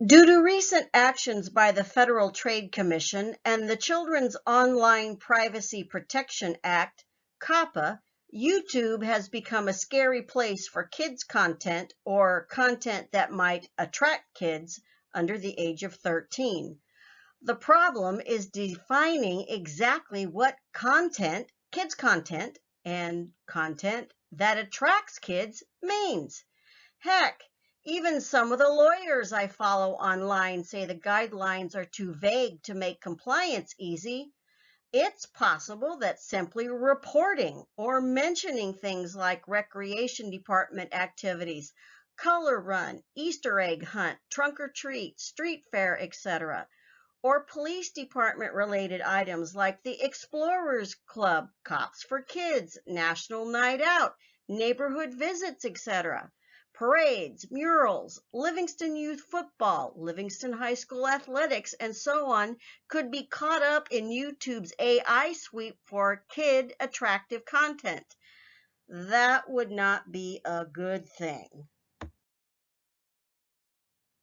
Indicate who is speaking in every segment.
Speaker 1: Due to recent actions by the Federal Trade Commission and the Children's Online Privacy Protection Act, COPPA, YouTube has become a scary place for kids' content or content that might attract kids under the age of 13. The problem is defining exactly what content, kids' content, and content that attracts kids means. Heck, even some of the lawyers I follow online say the guidelines are too vague to make compliance easy. It's possible that simply reporting or mentioning things like recreation department activities, color run, Easter egg hunt, trunk or treat, street fair, etc., or police department related items like the Explorers Club, Cops for Kids, National Night Out, neighborhood visits, etc., parades, murals, Livingston Youth Football, Livingston High School Athletics, and so on could be caught up in YouTube's AI sweep for kid attractive content. That would not be a good thing.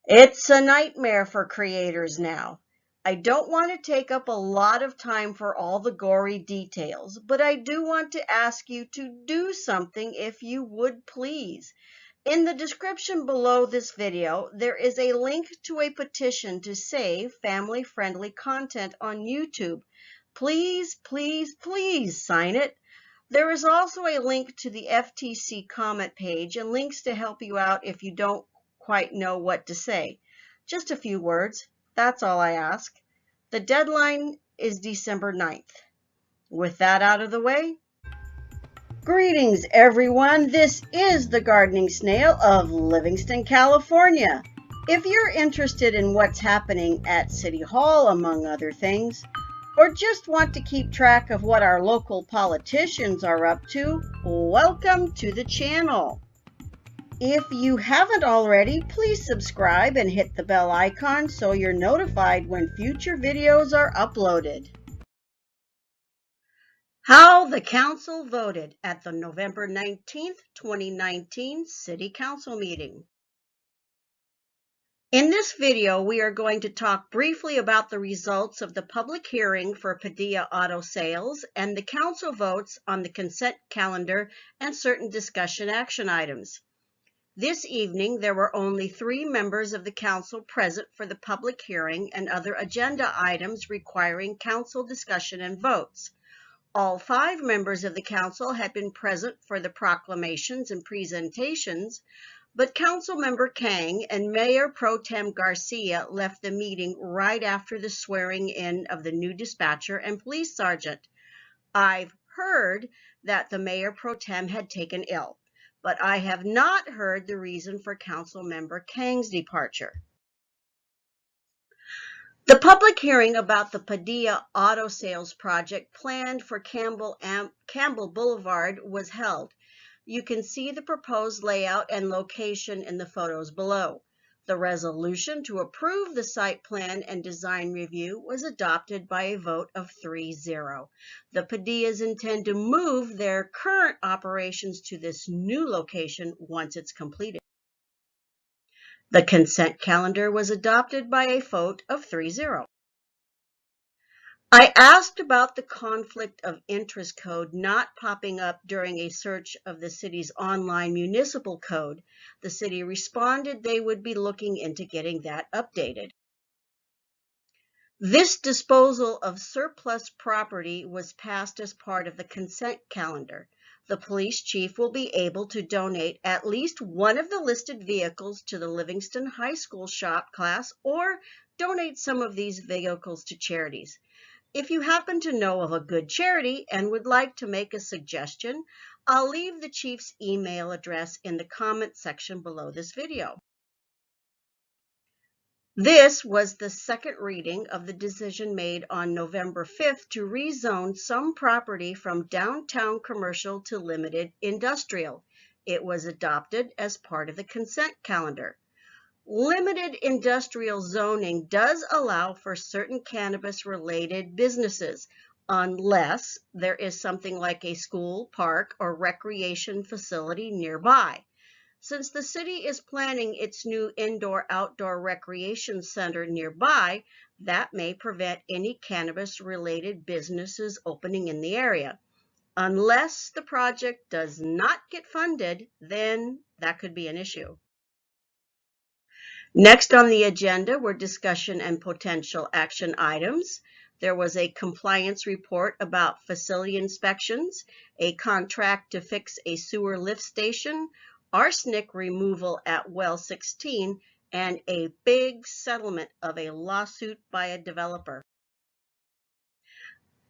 Speaker 1: It's a nightmare for creators now. I don't want to take up a lot of time for all the gory details, but I do want to ask you to do something if you would please. In the description below this video, there is a link to a petition to save family-friendly content on YouTube. Please, please, please sign it. There is also a link to the FTC comment page and links to help you out if you don't quite know what to say. Just a few words. That's all I ask. The deadline is December 9th. With that out of the way, greetings everyone. This is the Gardening Snail of Livingston, California. If you're interested in what's happening at City Hall, among other things, or just want to keep track of what our local politicians are up to, welcome to the channel. If you haven't already, please subscribe and hit the bell icon so you're notified when future videos are uploaded. How the Council voted at the November 19th, 2019 City Council meeting. In this video, we are going to talk briefly about the results of the public hearing for Padilla Auto Sales and the Council votes on the consent calendar and certain discussion action items. This evening, there were only 3 members of the Council present for the public hearing and other agenda items requiring Council discussion and votes. All 5 members of the Council had been present for the proclamations and presentations, but Council Member Kang and Mayor Pro-Temp Garcia left the meeting right after the swearing in of the new dispatcher and police sergeant. I've heard that the Mayor Pro-Temp had taken ill, but I have not heard the reason for Council Member Kang's departure. The public hearing about the Padilla Auto Sales project planned for Campbell Boulevard was held. You can see the proposed layout and location in the photos below. The resolution to approve the site plan and design review was adopted by a vote of 3-0. The Padillas intend to move their current operations to this new location once it's completed. The consent calendar was adopted by a vote of 3-0. I asked about the conflict of interest code not popping up during a search of the city's online municipal code. The city responded they would be looking into getting that updated. This disposal of surplus property was passed as part of the consent calendar. The police chief will be able to donate at least one of the listed vehicles to the Livingston High School shop class or donate some of these vehicles to charities. If you happen to know of a good charity and would like to make a suggestion, I'll leave the chief's email address in the comment section below this video. This was the second reading of the decision made on November 5th to rezone some property from downtown commercial to limited industrial. It was adopted as part of the consent calendar. Limited industrial zoning does allow for certain cannabis-related businesses, unless there is something like a school, park, or recreation facility nearby. Since the city is planning its new indoor-outdoor recreation center nearby, that may prevent any cannabis-related businesses opening in the area. Unless the project does not get funded, then that could be an issue. Next on the agenda were discussion and potential action items. There was a compliance report about facility inspections, a contract to fix a sewer lift station, arsenic removal at well 16, and a big settlement of a lawsuit by a developer.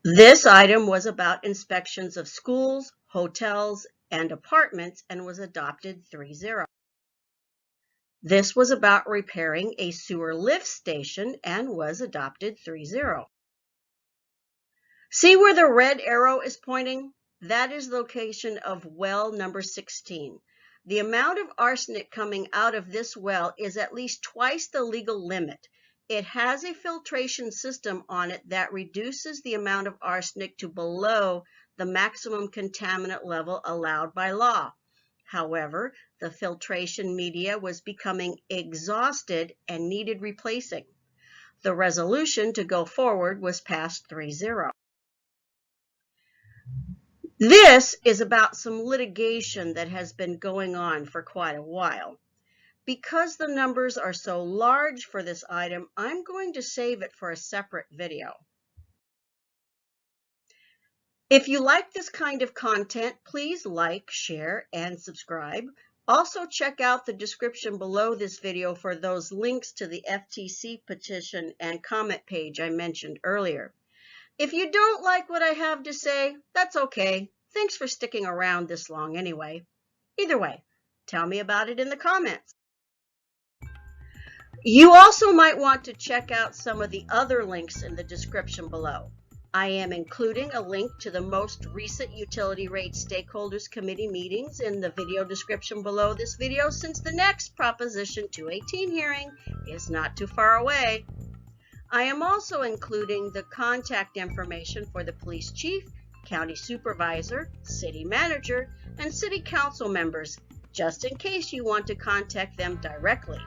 Speaker 1: This item was about inspections of schools, hotels, and apartments and was adopted 3-0. This was about repairing a sewer lift station and was adopted 3-0. See where the red arrow is pointing? That is the location of well number 16. The amount of arsenic coming out of this well is at least twice the legal limit. It has a filtration system on it that reduces the amount of arsenic to below the maximum contaminant level allowed by law. However, the filtration media was becoming exhausted and needed replacing. The resolution to go forward was passed 3-0. This is about some litigation that has been going on for quite a while. Because the numbers are so large for this item, I'm going to save it for a separate video. If you like this kind of content, please like, share, and subscribe. Also check out the description below this video for those links to the FTC petition and comment page I mentioned earlier. If you don't like what I have to say, that's okay. Thanks for sticking around this long anyway. Either way, tell me about it in the comments. You also might want to check out some of the other links in the description below. I am including a link to the most recent Utility Rate Stakeholders Committee meetings in the video description below this video, since the next Proposition 218 hearing is not too far away. I am also including the contact information for the police chief, county supervisor, city manager, and city council members, just in case you want to contact them directly.